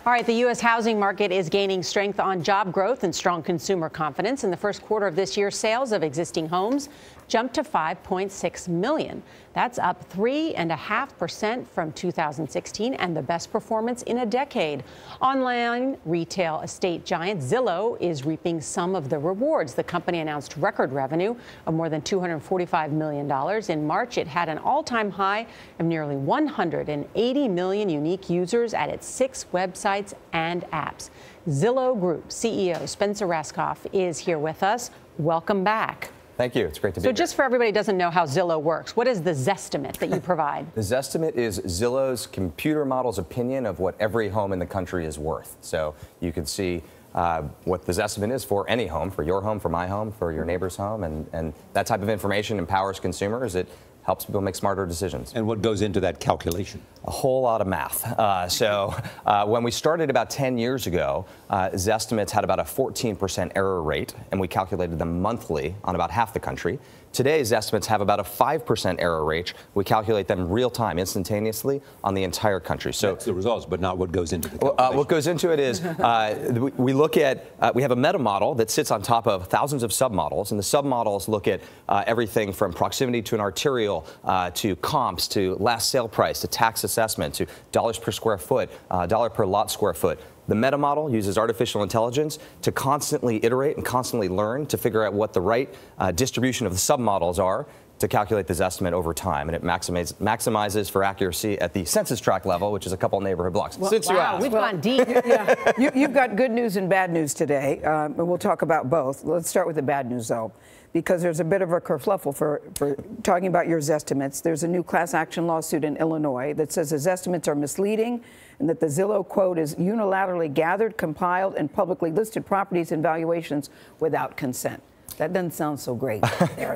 All right, the U.S. housing market is gaining strength on job growth and strong consumer confidence. In the first quarter of this year, sales of existing homes jumped to 5.6 million. That's up 3.5% from 2016 and the best performance in a decade. Online retail estate giant Zillow is reaping some of the rewards. The company announced record revenue of more than $245 million. In March, it had an all-time high of nearly 180 million unique users at its 6 websites and apps. Zillow Group CEO Spencer Rascoff is here with us. Welcome back. Thank you. It's great to be here. So just for everybody who doesn't know how Zillow works, what is the Zestimate that you provide? The Zestimate is Zillow's computer model's opinion of what every home in the country is worth. So you can see what the Zestimate is for any home, for your home, for my home, for your neighbor's home. And that type of information empowers consumers. It helps people make smarter decisions. And what goes into that calculation? A whole lot of math. When we started about 10 years ago, Zestimates had about a 14% error rate, and we calculated them monthly on about half the country. Today, Zestimates have about a 5% error rate. We calculate them real time, instantaneously, on the entire country. So that's the results, but not what goes into the calculation. What goes into it is we look at, we have a meta model that sits on top of thousands of submodels, and the submodels look at everything from proximity to an arterial, to comps, to last sale price, to tax assessment, to dollars per square foot, dollar per lot square foot. The meta model uses artificial intelligence to constantly iterate and constantly learn to figure out what the right distribution of the submodels are to calculate this estimate over time, and it maximizes for accuracy at the census tract level, which is a couple neighborhood blocks. Well, wow, we've gone deep. Yeah. You've got good news and bad news today, and we'll talk about both. Let's start with the bad news, though, because there's a bit of a kerfluffle for talking about your Zestimates. There's a new class action lawsuit in Illinois that says the Zestimates are misleading and that the Zillow quote is unilaterally gathered, compiled, and publicly listed properties and valuations without consent. That doesn't sound so great.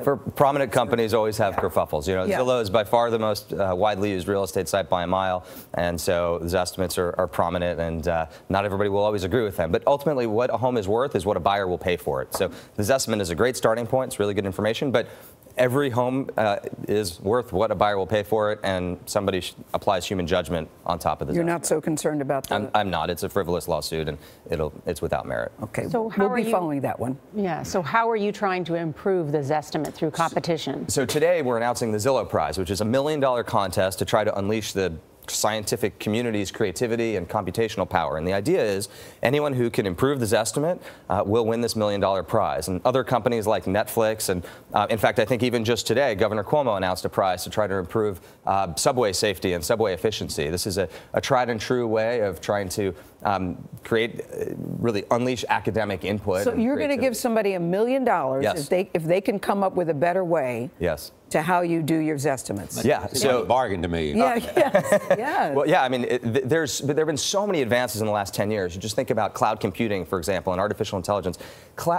For prominent companies always have kerfuffles. You know, Zillow is by far the most widely used real estate site by a mile, and so the estimates are prominent, and not everybody will always agree with them. But ultimately, what a home is worth is what a buyer will pay for it. So the estimate is a great starting point. It's really good information, but every home is worth what a buyer will pay for it, and somebody applies human judgment on top of this. You're not so concerned about that? I'm not. It's a frivolous lawsuit, and it's without merit. Okay, so we'll be following that one. Yeah, so how are you trying to improve the Zestimate through competition? So today we're announcing the Zillow Prize, which is a $1 million contest to try to unleash the scientific community's creativity and computational power. And the idea is anyone who can improve this estimate will win this $1 million prize. And other companies like Netflix, and in fact, I think even just today, Governor Cuomo announced a prize to try to improve subway safety and subway efficiency. This is a tried and true way of trying to really unleash academic input. So you're going to give somebody $1 million if they can come up with a better way. Yes. To how you do your Zestimates. Yeah, so a bargain to me. Yeah, yes. Well, yeah, I mean, there have been so many advances in the last 10 years. You just think about cloud computing, for example, and artificial intelligence.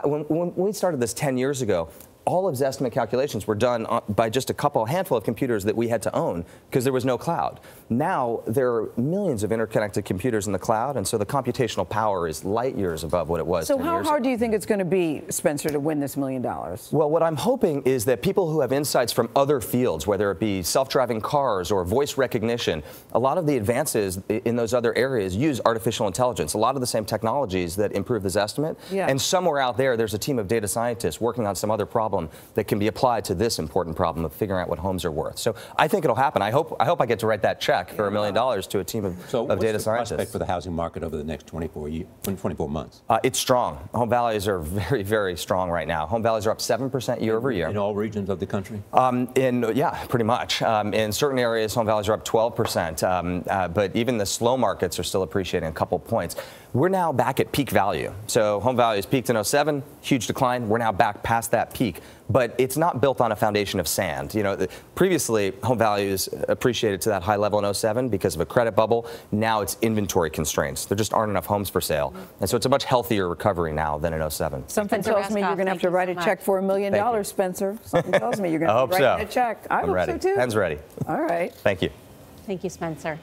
When we started this 10 years ago, all of Zestimate calculations were done by just a handful of computers that we had to own because there was no cloud. Now there are millions of interconnected computers in the cloud, and so the computational power is light years above what it was 10 years ago. So how hard do you think it's going to be, Spencer, to win this $1 million? Well, what I'm hoping is that people who have insights from other fields, whether it be self-driving cars or voice recognition, a lot of the advances in those other areas use artificial intelligence, a lot of the same technologies that improve this estimate. Yeah. And somewhere out there's a team of data scientists working on some other problem that can be applied to this important problem of figuring out what homes are worth. So I think it'll happen. I hope I get to write that check for $1 million to a team of data scientists. So what's the prospect for the housing market over the next 24 months? It's strong. Home values are very, very strong right now. Home values are up 7% year over year. In all regions of the country? Yeah, pretty much. In certain areas, home values are up 12%, but even the slow markets are still appreciating a couple points. We're now back at peak value. So home values peaked in 07, huge decline. We're now back past that peak. But it's not built on a foundation of sand. You know, previously, home values appreciated to that high level in 07 because of a credit bubble. Now it's inventory constraints. There just aren't enough homes for sale. And so it's a much healthier recovery now than in 07. Something tells me you're going to have to write a check for $1 million, Spencer. Something tells me you're going to have to write a check. I hope so, too. Pen's ready. All right. Thank you. Thank you, Spencer.